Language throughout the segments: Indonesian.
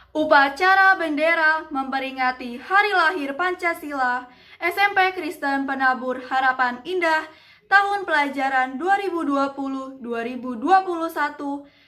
Upacara bendera memperingati Hari Lahir Pancasila SMP Kristen Penabur Harapan Indah tahun pelajaran 2020-2021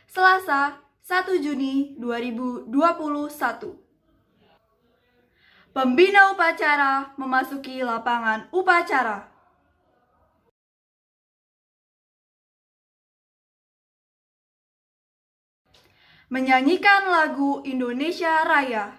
Selasa 1 Juni 2021. Pembina upacara memasuki lapangan upacara. Menyanyikan lagu Indonesia Raya.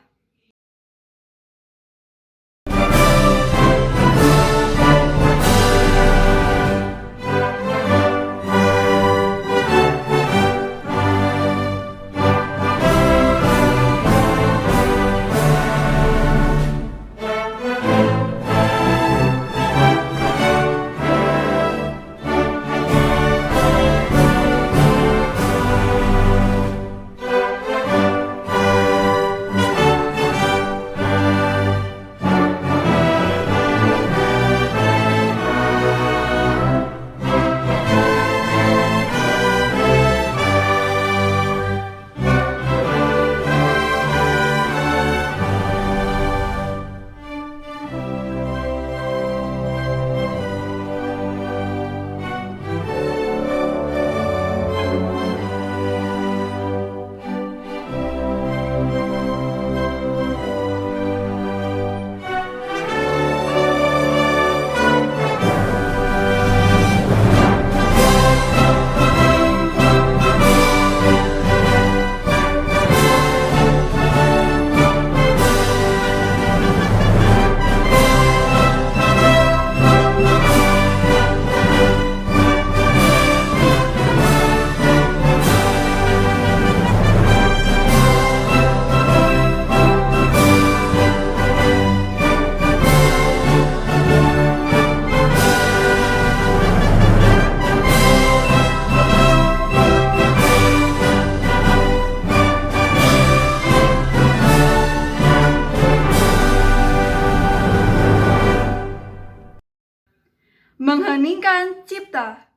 Mengheningkan cipta.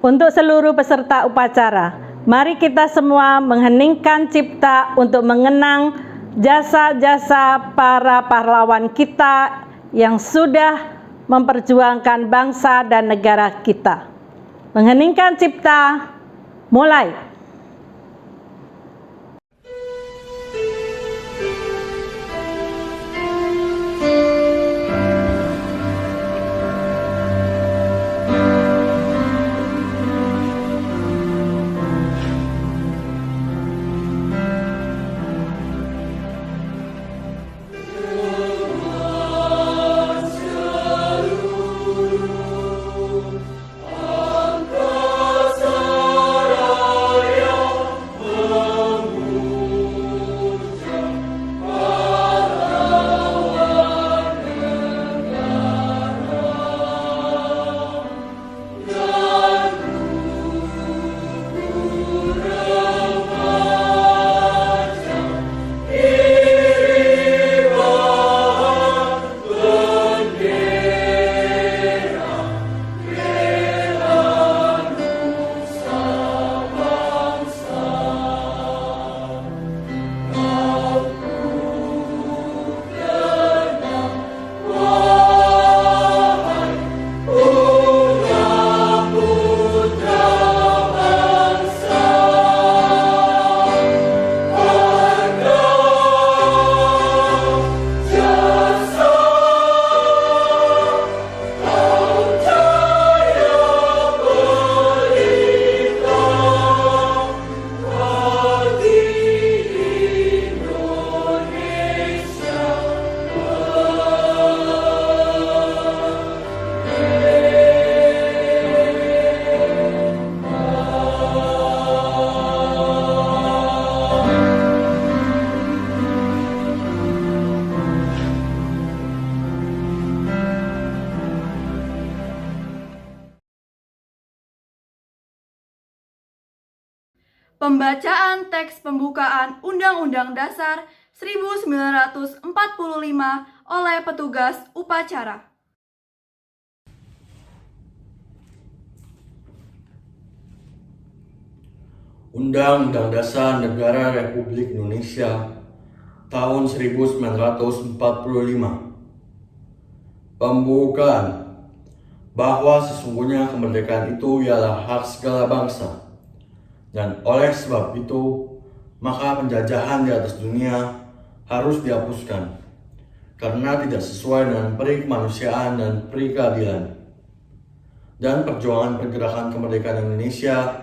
Untuk seluruh peserta upacara, mari kita semua mengheningkan cipta untuk mengenang jasa-jasa para pahlawan kita yang sudah memperjuangkan bangsa dan negara kita. Mengheningkan cipta, mulai. Pembacaan teks pembukaan Undang-Undang Dasar 1945 oleh petugas upacara. Undang-Undang Dasar Negara Republik Indonesia tahun 1945. Pembukaan bahwa sesungguhnya kemerdekaan itu ialah hak segala bangsa, dan oleh sebab itu maka penjajahan di atas dunia harus dihapuskan karena tidak sesuai dengan peri kemanusiaan dan peri keadilan. Dan perjuangan pergerakan kemerdekaan Indonesia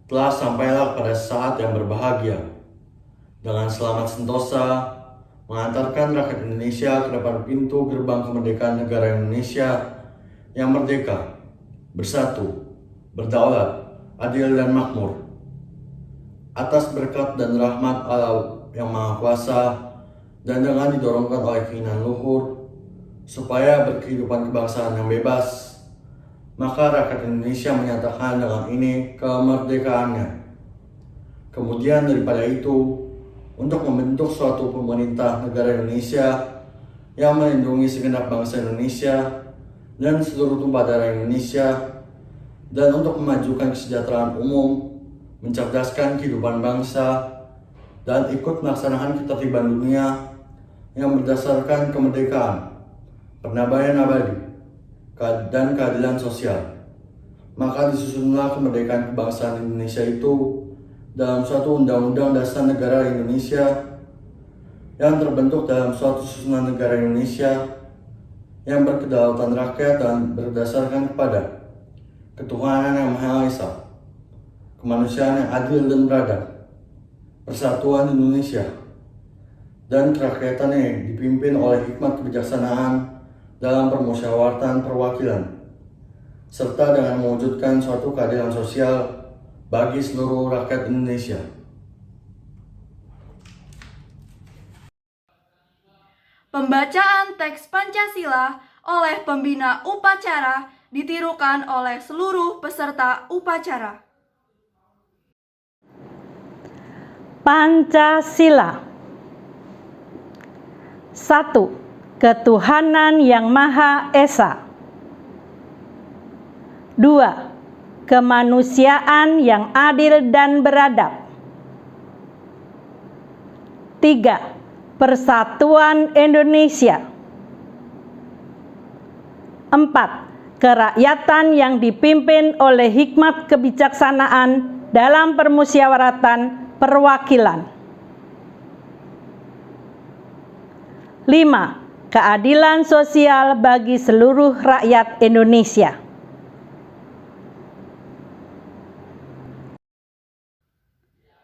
telah sampailah pada saat yang berbahagia dengan selamat sentosa mengantarkan rakyat Indonesia ke depan pintu gerbang kemerdekaan negara Indonesia yang merdeka, bersatu, berdaulat, adil dan makmur. Atas berkat dan rahmat Allah yang Maha Kuasa dan dengan didorongkan oleh keinginan luhur supaya berkehidupan kebangsaan yang bebas, maka rakyat Indonesia menyatakan dengan ini kemerdekaannya. Kemudian daripada itu, untuk membentuk suatu pemerintah negara Indonesia yang melindungi segenap bangsa Indonesia dan seluruh tumpah darah Indonesia, dan untuk memajukan kesejahteraan umum, mencerdaskan kehidupan bangsa, dan ikut melaksanakan ketertiban dunia yang berdasarkan kemerdekaan, perdamaian abadi, dan keadilan sosial. Maka disusunlah kemerdekaan kebangsaan Indonesia itu dalam suatu Undang-Undang Dasar Negara Indonesia yang terbentuk dalam suatu susunan negara Indonesia yang berkedaulatan rakyat dan berdasarkan kepada ketuhanan yang Maha Esa, kemanusiaan yang adil dan beradab, persatuan Indonesia, dan kerakyatan yang dipimpin oleh hikmat kebijaksanaan dalam permusyawaratan perwakilan, serta dengan mewujudkan suatu keadilan sosial bagi seluruh rakyat Indonesia. Pembacaan teks Pancasila oleh pembina upacara ditirukan oleh seluruh peserta upacara. Pancasila. 1. Ketuhanan yang Maha Esa. 2. Kemanusiaan yang adil dan beradab. 3. Persatuan Indonesia. 4. Kerakyatan yang dipimpin oleh hikmat kebijaksanaan dalam permusyawaratan perwakilan. 5. Keadilan sosial bagi seluruh rakyat Indonesia.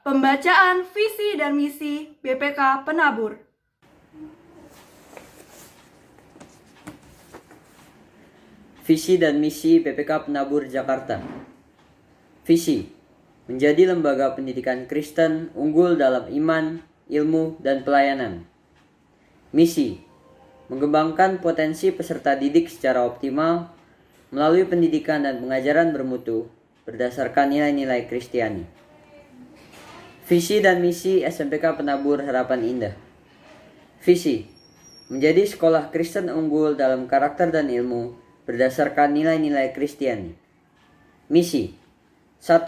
Pembacaan visi dan misi BPK Penabur. Visi dan misi BPK Penabur Jakarta. Visi: menjadi lembaga pendidikan Kristen unggul dalam iman, ilmu, dan pelayanan. Misi: mengembangkan potensi peserta didik secara optimal melalui pendidikan dan pengajaran bermutu berdasarkan nilai-nilai Kristiani. Visi dan misi SMPK Penabur Harapan Indah. Visi: menjadi sekolah Kristen unggul dalam karakter dan ilmu berdasarkan nilai-nilai Kristiani. Misi: 1.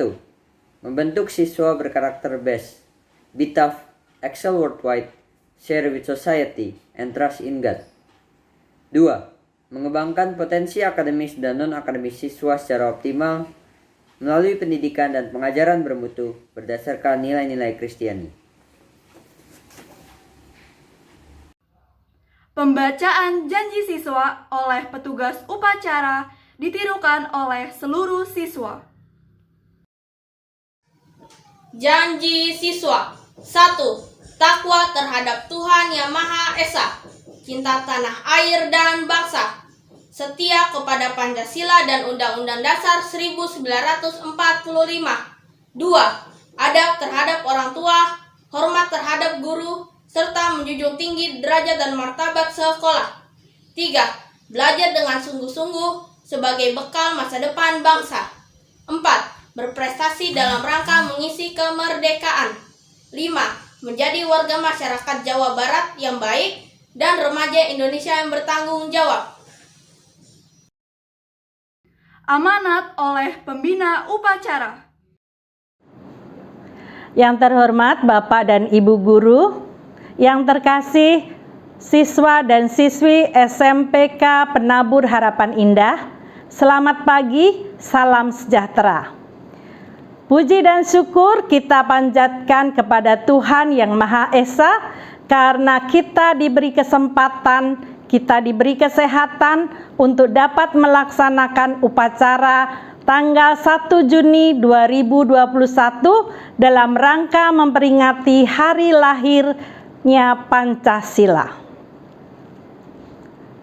Membentuk siswa berkarakter best, be tough, excel worldwide, share with society, and trust in God. 2. Mengembangkan potensi akademis dan non-akademis siswa secara optimal melalui pendidikan dan pengajaran bermutu berdasarkan nilai-nilai Kristiani. Pembacaan janji siswa oleh petugas upacara ditirukan oleh seluruh siswa. Janji siswa. 1. Takwa terhadap Tuhan Yang Maha Esa, cinta tanah air dan bangsa, setia kepada Pancasila dan Undang-Undang Dasar 1945. 2. Adab terhadap orang tua, hormat terhadap guru, serta menjunjung tinggi derajat dan martabat sekolah. 3. Belajar dengan sungguh-sungguh sebagai bekal masa depan bangsa. 4. Berprestasi dalam rangka mengisi kemerdekaan. 5. Menjadi warga masyarakat Jawa Barat yang baik dan remaja Indonesia yang bertanggung jawab. Amanat oleh pembina upacara. Yang terhormat Bapak dan Ibu guru, yang terkasih siswa dan siswi SMPK Penabur Harapan Indah, selamat pagi, salam sejahtera. Puji dan syukur kita panjatkan kepada Tuhan yang Maha Esa karena kita diberi kesempatan, kita diberi kesehatan untuk dapat melaksanakan upacara tanggal 1 Juni 2021 dalam rangka memperingati hari lahirnya Pancasila.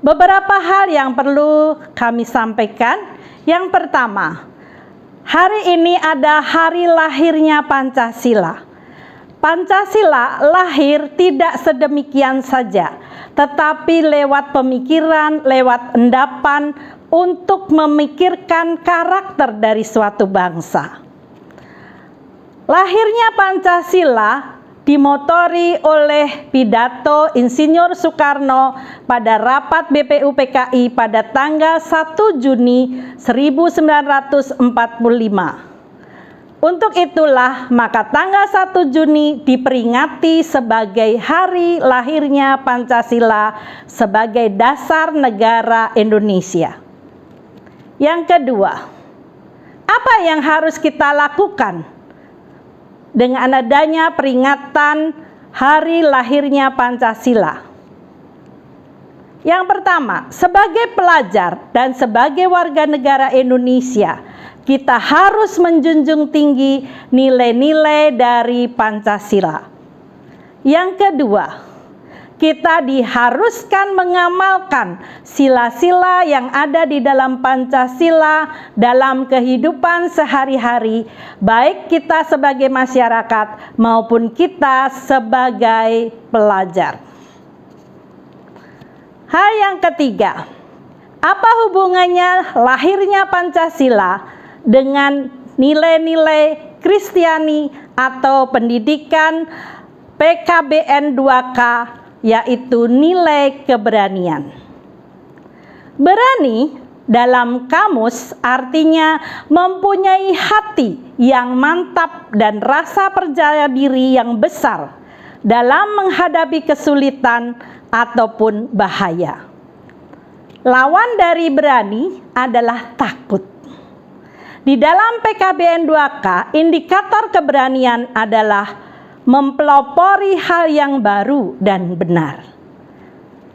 Beberapa hal yang perlu kami sampaikan. Yang pertama, hari ini ada hari lahirnya Pancasila. Pancasila lahir tidak sedemikian saja, tetapi lewat pemikiran, lewat endapan, untuk memikirkan karakter dari suatu bangsa. Lahirnya Pancasila dimotori oleh pidato Insinyur Soekarno pada rapat BPUPKI pada tanggal 1 Juni 1945. Untuk itulah maka tanggal 1 Juni diperingati sebagai hari lahirnya Pancasila sebagai dasar negara Indonesia. Yang kedua, apa yang harus kita lakukan dengan adanya peringatan hari lahirnya Pancasila? Yang pertama, sebagai pelajar dan sebagai warga negara Indonesia, kita harus menjunjung tinggi nilai-nilai dari Pancasila. Yang kedua, kita diharuskan mengamalkan sila-sila yang ada di dalam Pancasila dalam kehidupan sehari-hari, baik kita sebagai masyarakat maupun kita sebagai pelajar. Hal yang ketiga, apa hubungannya lahirnya Pancasila dengan nilai-nilai Kristiani atau pendidikan PKBN 2K, yaitu nilai keberanian. Berani dalam kamus artinya mempunyai hati yang mantap dan rasa percaya diri yang besar dalam menghadapi kesulitan ataupun bahaya. Lawan dari berani adalah takut. Di dalam PKBN 2K, indikator keberanian adalah mempelopori hal yang baru dan benar.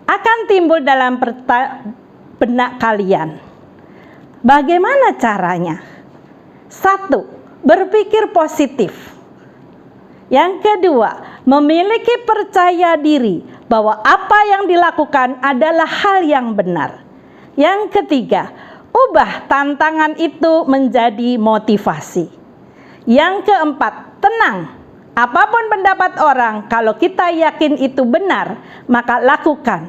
Akan timbul dalam benak kalian. Bagaimana caranya? 1. Berpikir positif. Yang kedua, memiliki percaya diri bahwa apa yang dilakukan adalah hal yang benar. Yang ketiga, ubah tantangan itu menjadi motivasi. Yang keempat, tenang. Apapun pendapat orang, kalau kita yakin itu benar, maka lakukan.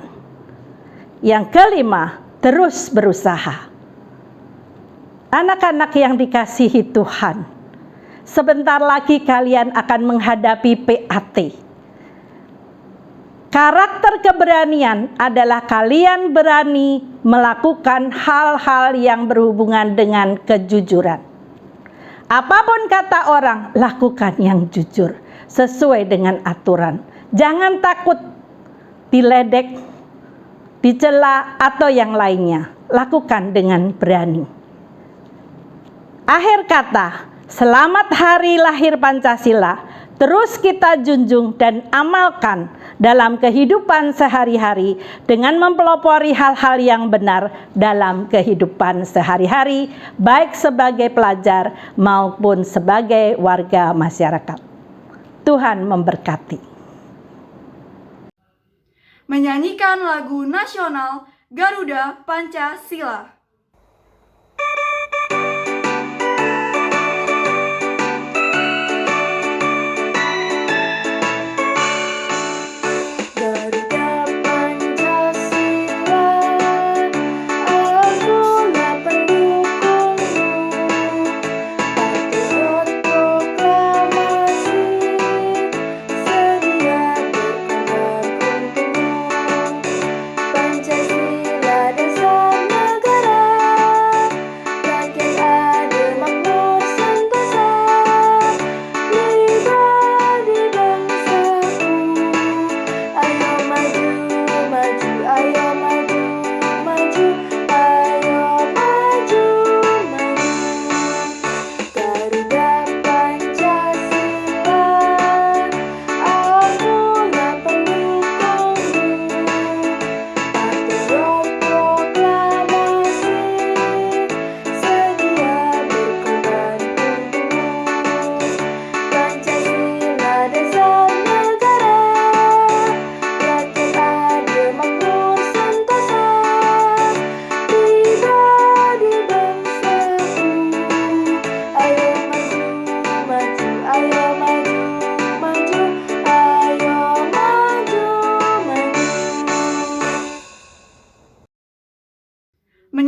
Yang kelima, terus berusaha. Anak-anak yang dikasihi Tuhan, sebentar lagi kalian akan menghadapi PAT. Karakter keberanian adalah kalian berani melakukan hal-hal yang berhubungan dengan kejujuran. Apapun kata orang, lakukan yang jujur, sesuai dengan aturan. Jangan takut diledek, dicela, atau yang lainnya. Lakukan dengan berani. Akhir kata, selamat hari lahir Pancasila. Terus kita junjung dan amalkan dalam kehidupan sehari-hari dengan mempelopori hal-hal yang benar dalam kehidupan sehari-hari, baik sebagai pelajar maupun sebagai warga masyarakat. Tuhan memberkati. Menyanyikan lagu nasional Garuda Pancasila. Pancasila dasar negara.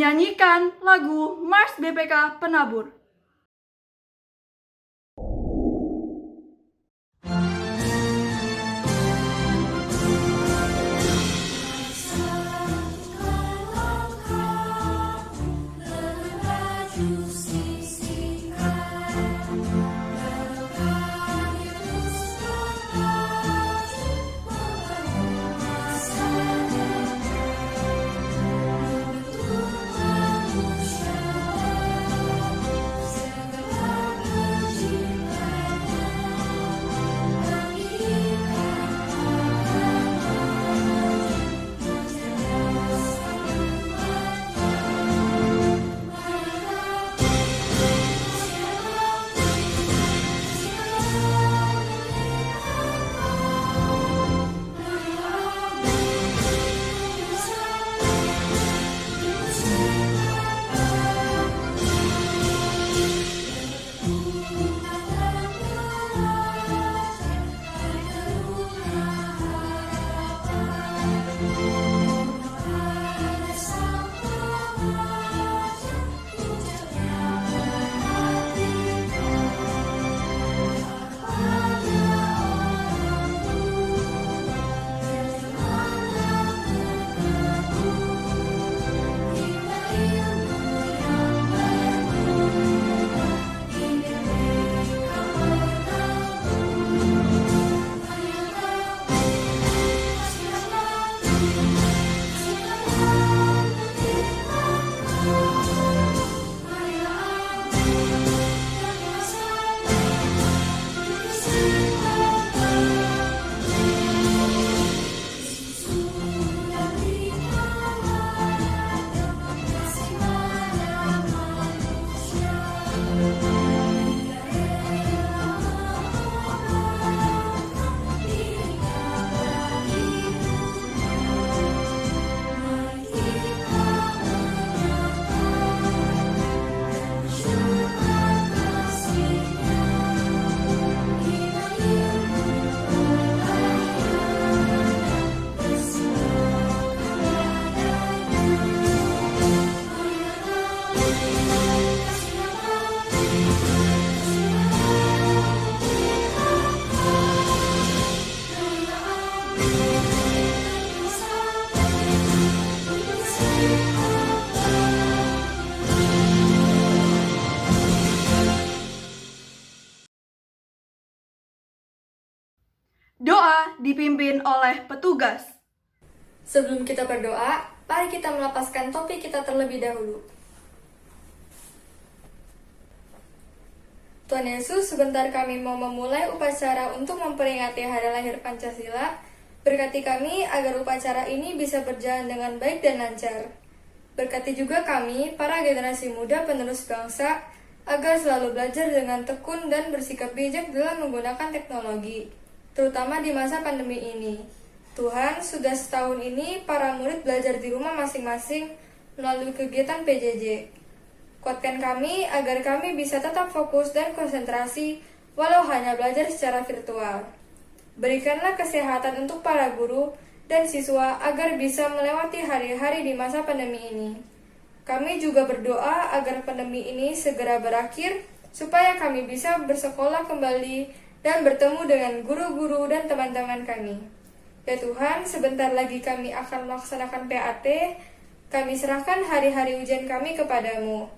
menyanyikan lagu Mars BPK Penabur. Doa dipimpin oleh petugas. Sebelum kita berdoa, mari kita melepaskan topi kita terlebih dahulu. Tuhan Yesus, sebentar kami mau memulai upacara untuk memperingati Hari Lahir Pancasila. Berkati kami agar upacara ini bisa berjalan dengan baik dan lancar. Berkati juga kami, para generasi muda penerus bangsa, agar selalu belajar dengan tekun dan bersikap bijak dalam menggunakan teknologi, terutama di masa pandemi ini. Tuhan, sudah setahun ini para murid belajar di rumah masing-masing melalui kegiatan PJJ. Kuatkan kami agar kami bisa tetap fokus dan konsentrasi walau hanya belajar secara virtual. Berikanlah kesehatan untuk para guru dan siswa agar bisa melewati hari-hari di masa pandemi ini. Kami juga berdoa agar pandemi ini segera berakhir supaya kami bisa bersekolah kembali dan bertemu dengan guru-guru dan teman-teman kami. Ya Tuhan, sebentar lagi kami akan melaksanakan PAT. Kami serahkan hari-hari ujian kami kepadamu.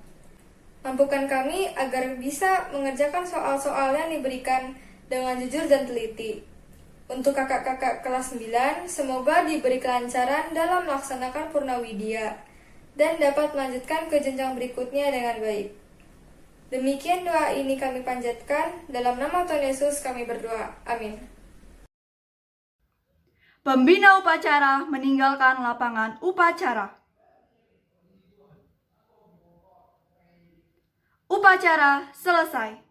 Mampukan kami agar bisa mengerjakan soal-soal yang diberikan dengan jujur dan teliti. Untuk kakak-kakak kelas 9, semoga diberi kelancaran dalam melaksanakan Purnawidya dan dapat melanjutkan ke jenjang berikutnya dengan baik. Demikian doa ini kami panjatkan, dalam nama Tuhan Yesus kami berdoa. Amin. Pembina upacara meninggalkan lapangan upacara. Upacara selesai.